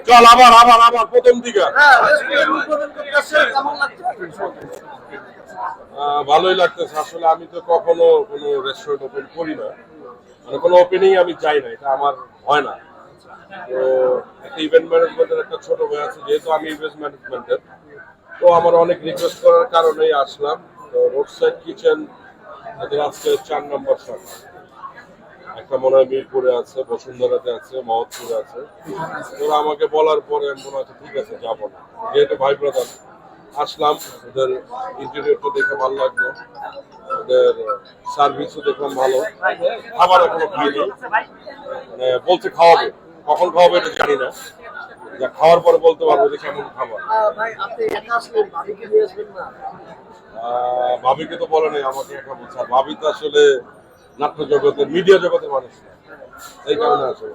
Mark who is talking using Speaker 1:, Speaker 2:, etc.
Speaker 1: চল আবার আবার আবার প্রথম দিকে ভালোই লাগতেছে। আসলে আমি তো কখনো কোনো রেস্টুরেন্ট ওপেন করি না, মানে কোনো ওপেনিং আমি যাই না, এটা আমার হয় না। তো একটা ইভেন্ট ম্যানেজমেন্টের একটা ছোট ভাই আছে, যেহেতু আমি ইভেন্ট ম্যানেজমেন্টের, তো আমার অনেক রিকোয়েস্ট করার কারণেই আসলাম। তো রোড সাইড কিচেন এদের আজকে 4 নম্বর শপ, একটা মনে হয় মিরপুরে আছে, বসুন্ধরাতে আছে, মহৎপুরে আছে। তোরা আমাকে বলার পরে আমি মনে হচ্ছে ঠিক আছে যাবো না, যেহেতু ভাই ব্রাদার আসলাম। ওদের ইন্টেরিয়রটা দেখে ভালো লাগলো, ওদের সার্ভিসও দেখলাম ভালো। খাবার এখনো খাইনি, মানে বলছে খাওয়াবে, কখন খাওয়াবে এটা জানি না, যা খাওয়ার পরে বলতে পারবো যে কেমন খাবার। ভাবিকে তো বলে নাই, আমাকে একা বলছে। আর ভাবি তো আসলে নাট্য জগতের, মিডিয়া জগতের মানুষ না, এই কারণে আসলে